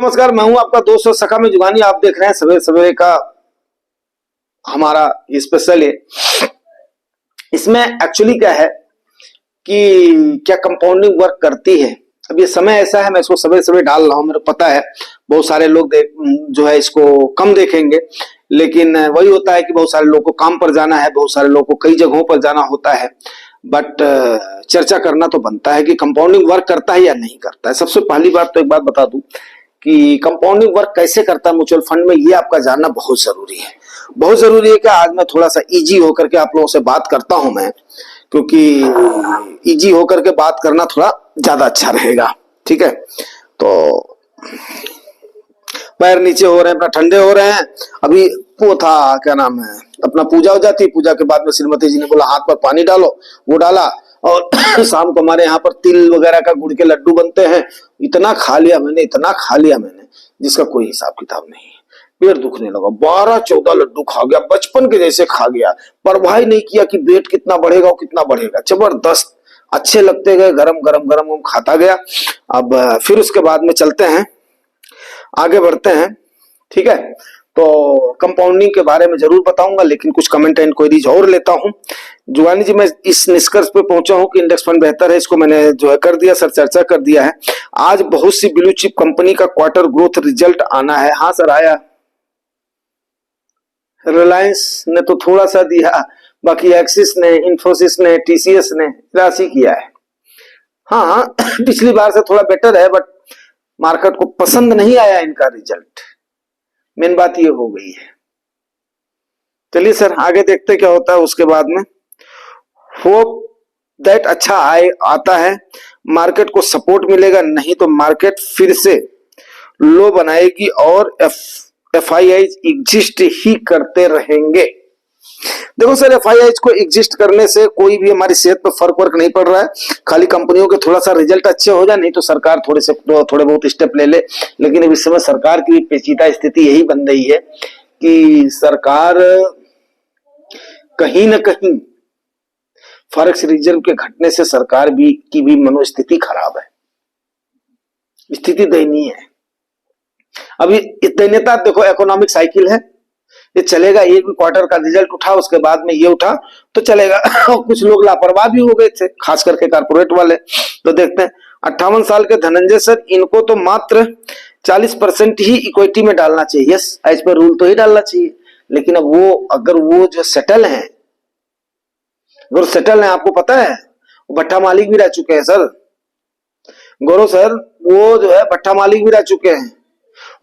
नमस्कार, मैं हूं आपका दोस्त और सखा में जुगानी। आप देख रहे हैं सवेरे सवेरे का हमारा ये स्पेशल है। इसमें एक्चुअली क्या है कि क्या कंपाउंडिंग वर्क करती है। अब ये समय ऐसा है, मैं इसको सवेरे सवेरे डाल रहा हूं। मेरे को पता है बहुत सारे लोग जो है इसको कम देखेंगे, लेकिन वही होता है कि बहुत सारे लोगों को काम पर जाना है, बहुत सारे लोगों को कई जगहों पर जाना होता है। बट चर्चा करना तो बनता है कि कंपाउंडिंग वर्क करता है या नहीं करता है। सबसे पहली बात तो एक बात बता दूं कि कंपाउंडिंग वर्क कैसे करता है म्यूचुअल फंड में, ये आपका जानना बहुत जरूरी है। बहुत जरूरी है कि आज मैं थोड़ा सा इजी होकर के आप लोगों से बात करता हूं मैं, क्योंकि इजी होकर के बात करना थोड़ा ज्यादा अच्छा रहेगा। ठीक है, तो पैर नीचे हो रहे हैं, अपना ठंडे हो रहे हैं। अभी वो था, क्या नाम है, अपना पूजा हो जाती, पूजा के बाद में श्रीमती जी ने बोला हाथ पर पानी डालो, वो डाला। और शाम को हमारे यहाँ पर तिल वगैरह का गुड़ के लड्डू बनते हैं। इतना खा लिया मैंने, इतना खा लिया मैंने, जिसका कोई हिसाब किताब नहीं है। पेट दुखने लगा, 12-14 लड्डू खा गया, बचपन के जैसे खा गया। परवाह नहीं किया कि वेट कितना बढ़ेगा और कितना बढ़ेगा। जबरदस्त अच्छे लगते गए, गरम गरम गरम गरम खाता गया। अब फिर उसके बाद में चलते हैं, आगे बढ़ते हैं। ठीक है, तो कंपाउंडिंग के बारे में जरूर बताऊंगा, लेकिन कुछ कमेंट एंड क्वेरीज और लेता हूं। जुगानी जी, मैं इस निष्कर्ष पे पहुंचा हूं कि इंडेक्स फंड बेहतर है। इसको मैंने जो है कर दिया सर, चर्चा कर दिया है। आज बहुत सी ब्लू चिप कंपनी का क्वार्टर ग्रोथ रिजल्ट आना है। हाँ सर, आया। रिलायंस ने तो थोड़ा सा दिया, बाकी एक्सिस ने, इंफोसिस ने, टीसीएस ने राशि किया है। हाँ पिछली बार से थोड़ा बेटर है, बट मार्केट को पसंद नहीं आया इनका रिजल्ट। मेन बात ये हो गई है। चलिए सर, आगे देखते क्या होता है उसके बाद में। होप दैट अच्छा आता है, मार्केट को सपोर्ट मिलेगा, नहीं तो मार्केट फिर से लो बनाएगी और एफआईआई एग्जिस्ट ही करते रहेंगे। देखो सर, एफआईआई को एग्जिस्ट करने से कोई भी हमारी सेहत पर फर्क वर्क नहीं पड़ रहा है। खाली कंपनियों के थोड़ा सा रिजल्ट अच्छे हो जाए, नहीं तो सरकार थोड़े बहुत स्टेप ले ले। लेकिन अब इस समय सरकार की पेचीदा स्थिति यही बन रही है कि सरकार कहीं ना कहीं फॉरेक्स रिजर्व के घटने से सरकार की भी मनोस्थिति खराब है, स्थिति दयनीय है। अभी दयनीयता देखो, इकोनॉमिक साइकिल है, ये चलेगा। एक भी क्वार्टर का रिजल्ट उठा, उसके बाद में ये उठा तो चलेगा। कुछ लोग लापरवाह भी हो गए थे, खास करके कारपोरेट वाले। तो देखते हैं 58 साल के धनंजय सर, इनको तो मात्र 40% ही इक्विटी में डालना चाहिए। यस, एज पर रूल तो ही डालना चाहिए। लेकिन अब अगर वो जो सेटल हैं, अगर सेटल हैं, आपको पता है वो भट्टा मालिक भी रह चुके हैं सर। गौरव सर, वो जो है भट्टा मालिक भी रह चुके हैं,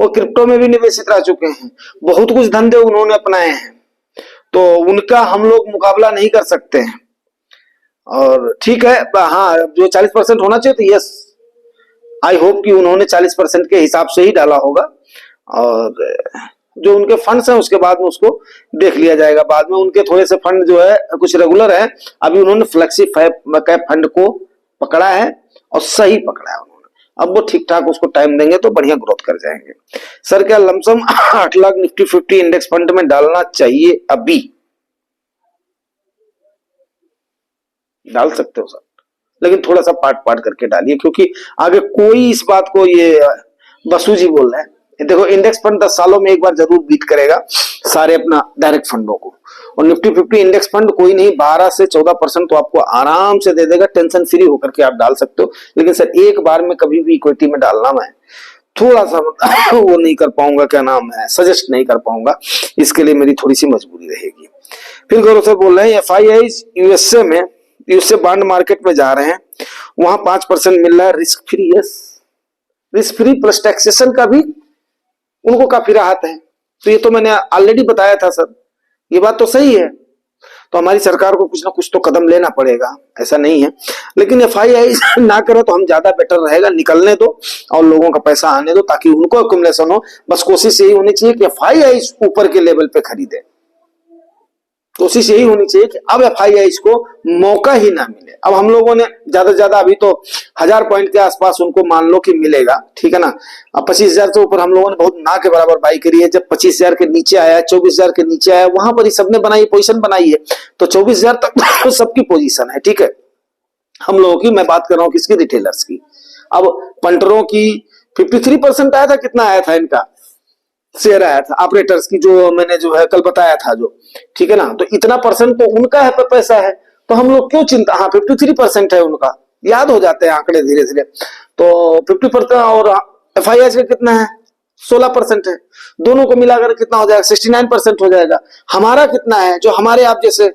वो क्रिप्टो में भी निवेशित रह चुके हैं, बहुत कुछ धंधे उन्होंने अपनाए हैं। तो उनका हम लोग मुकाबला नहीं कर सकते हैं। और ठीक है, हाँ, जो 40% होना चाहिए तो यस, आई होप कि उन्होंने 40% के हिसाब से ही डाला होगा। और जो उनके फंड्स हैं उसके बाद में उसको देख लिया जाएगा। बाद में उनके थोड़े से फंड जो है कुछ रेगुलर है। अभी उन्होंने फ्लेक्सी कैप फंड को पकड़ा है और सही पकड़ा है उन्होंने। अब वो ठीक ठाक उसको टाइम देंगे तो बढ़िया ग्रोथ कर जाएंगे। सर, क्या lump sum 8 lakh Nifty 50 index fund में डालना चाहिए? अभी डाल सकते हो सर, लेकिन थोड़ा सा पार्ट पार्ट करके डालिए, क्योंकि आगे कोई इस बात को, ये बसु जी बोल रहे हैं, देखो इंडेक्स फंड 10 सालों में एक बार जरूर बीट करेगा सारे अपना डायरेक्ट फंडों को। और निफ्टी 50 इंडेक्स फंड कोई नहीं, 12 से 14% तो आपको आराम से दे देगा। टेंशन फ्री होकर के आप डाल सकते हो। लेकिन सर, एक बार में कभी भी इक्विटी में डालना मैं थोड़ा सा वो नहीं कर पाऊंगा, क्या नाम है, सजेस्ट नहीं कर पाऊंगा। इसके लिए मेरी थोड़ी सी मजबूरी रहेगी। फिर गौरव सर बोल रहे हैं एफआईआई यूएसए बॉन्ड मार्केट में जा रहे हैं, वहां 5% मिल रहा है risk free. Yes, risk free plus taxation का भी उनको काफी राहत है। तो ये तो मैंने ऑलरेडी बताया था सर, ये बात तो सही है। तो हमारी सरकार को कुछ ना कुछ तो कदम लेना पड़ेगा, ऐसा नहीं है। लेकिन एफआईआई ना करे तो हम ज्यादा बेटर रहेगा। निकलने दो और लोगों का पैसा आने दो, ताकि उनको एक्युमुलेशन हो। बस कोशिश यही होनी चाहिए कि एफआईआई ऊपर के लेवल पे खरीदे। कोशिश यही होनी चाहिए कि अब एफआईआई को मौका ही ना मिले। अब हम लोगों ने ज्यादा से ज्यादा अभी तो 1000 पॉइंट के आसपास उनको मान लो कि मिलेगा, ठीक है ना। अब 25,000 से ऊपर हम लोगों ने बहुत ना के बराबर बाई करी है। जब 25,000 के नीचे आया, 24,000 के नीचे आया, वहां पर ही सबने बनाई पोजीशन बनाई है। तो 24,000 तक तो सबकी पोजीशन है, ठीक है। हम लोगों की मैं बात कर रहा हूं, किसकी, रिटेलर्स की। अब पंटरों की 53% आया था, कितना आया था इनका शेयर आया था ऑपरेटर्स की, जो मैंने जो है कल बताया था जो, ठीक है ना। तो इतना परसेंट तो उनका है, पैसा है, तो हम लोग क्यों चिंता, हाँ 53% है उनका, याद हो जाते हैं आंकड़े धीरे धीरे। तो 50% और FIH का कितना है, 16% है, दोनों को मिलाकर कितना हो जाएगा, 69% हो जाएगा। हमारा कितना है, जो हमारे आप जैसे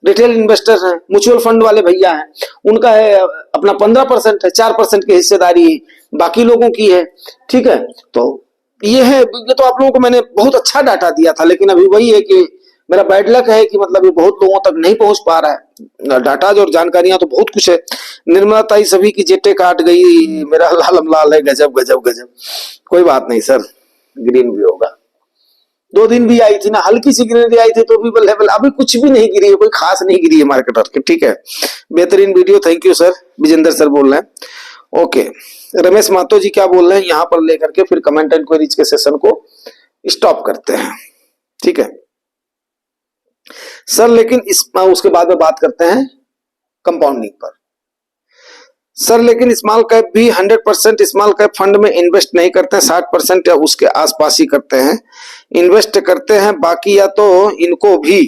रिटेल इन्वेस्टर्स हैं, म्यूचुअल फंड वाले भैया हैं, उनका है अपना 15% है, 4% की हिस्सेदारी बाकी लोगों की है, ठीक है। तो ये है, ये तो आप लोगों को मैंने बहुत अच्छा डाटा दिया था, लेकिन अभी वही है कि मेरा बैड लक है कि मतलब ये बहुत लोगों तक नहीं पहुंच पा रहा है डाटा और जानकारियां, तो बहुत कुछ है। निर्मला ताई सभी की जेटे काट गई, मेरा लालम लाल है, गजब गजब गजब। कोई बात नहीं सर, ग्रीन भी होगा। 2 दिन भी आई थी ना, हल्की सी गिरने आई थी, तो भी लेवल अभी कुछ भी नहीं गिरी है, कोई खास नहीं गिरी है मार्केट के, ठीक है। बेहतरीन video, thank you sir. Vijendra sir बोल रहे हैं, ओके। रमेश मातो जी क्या बोल रहे हैं, यहाँ पर लेकर के फिर कमेंट एंड क्वेरीज के सेशन को स्टॉप करते हैं, ठीक है सर। लेकिन उसके बाद में बात करते हैं कंपाउंडिंग पर। सर लेकिन स्मॉल कैप भी 100% स्मॉल कैप फंड में इन्वेस्ट नहीं करते हैं, 60% या उसके आसपास ही करते हैं, इन्वेस्ट करते हैं, बाकी या तो इनको भी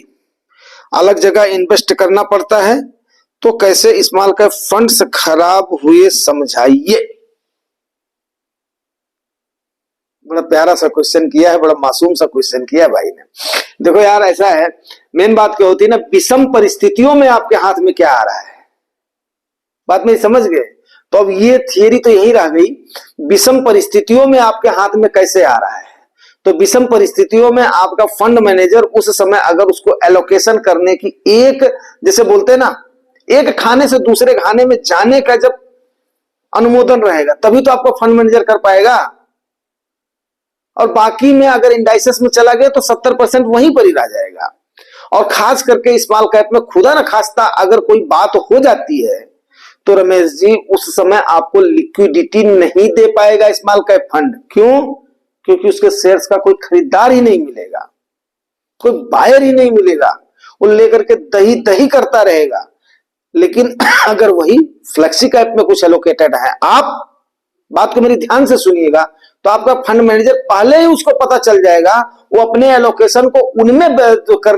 अलग जगह इन्वेस्ट करना पड़ता है। तो कैसे स्मॉल कैप फंड्स खराब हुए समझाइए। बड़ा प्यारा सा क्वेश्चन किया है, बड़ा मासूम सा क्वेश्चन किया है भाई ने। देखो यार ऐसा है, मेन बात क्या होती है ना, विषम परिस्थितियों में आपके हाथ में क्या आ रहा है, बात में समझ गए। तो अब ये थियरी तो यही रह गई, विषम परिस्थितियों में आपके हाथ में कैसे आ रहा है। तो विषम परिस्थितियों में आपका फंड मैनेजर उस समय अगर उसको एलोकेशन करने की, एक जैसे बोलते हैं ना, एक खाने से दूसरे खाने में जाने का जब अनुमोदन रहेगा, तभी तो आपका फंड मैनेजर कर पाएगा। और बाकी में अगर इंडाइसेस में चला गया तो 70% वहीं पर ही रह जाएगा। और खास करके स्मॉल कैप में खुदा न खास्ता अगर कोई बात हो जाती है, तो रमेश जी उस समय आपको लिक्विडिटी नहीं दे पाएगा स्मॉल कैप फंड। क्यों? क्योंकि उसके शेयर्स का कोई खरीदार ही नहीं मिलेगा, कोई बायर ही नहीं मिलेगा, वो लेकर के दही दही करता रहेगा। लेकिन अगर वही फ्लेक्सी कैप में कुछ एलोकेटेड है, आप बात को मेरी ध्यान से सुनिएगा, तो आपका फंड मैनेजर पहले ही उसको पता चल जाएगा, वो अपने एलोकेशन को उनमें कर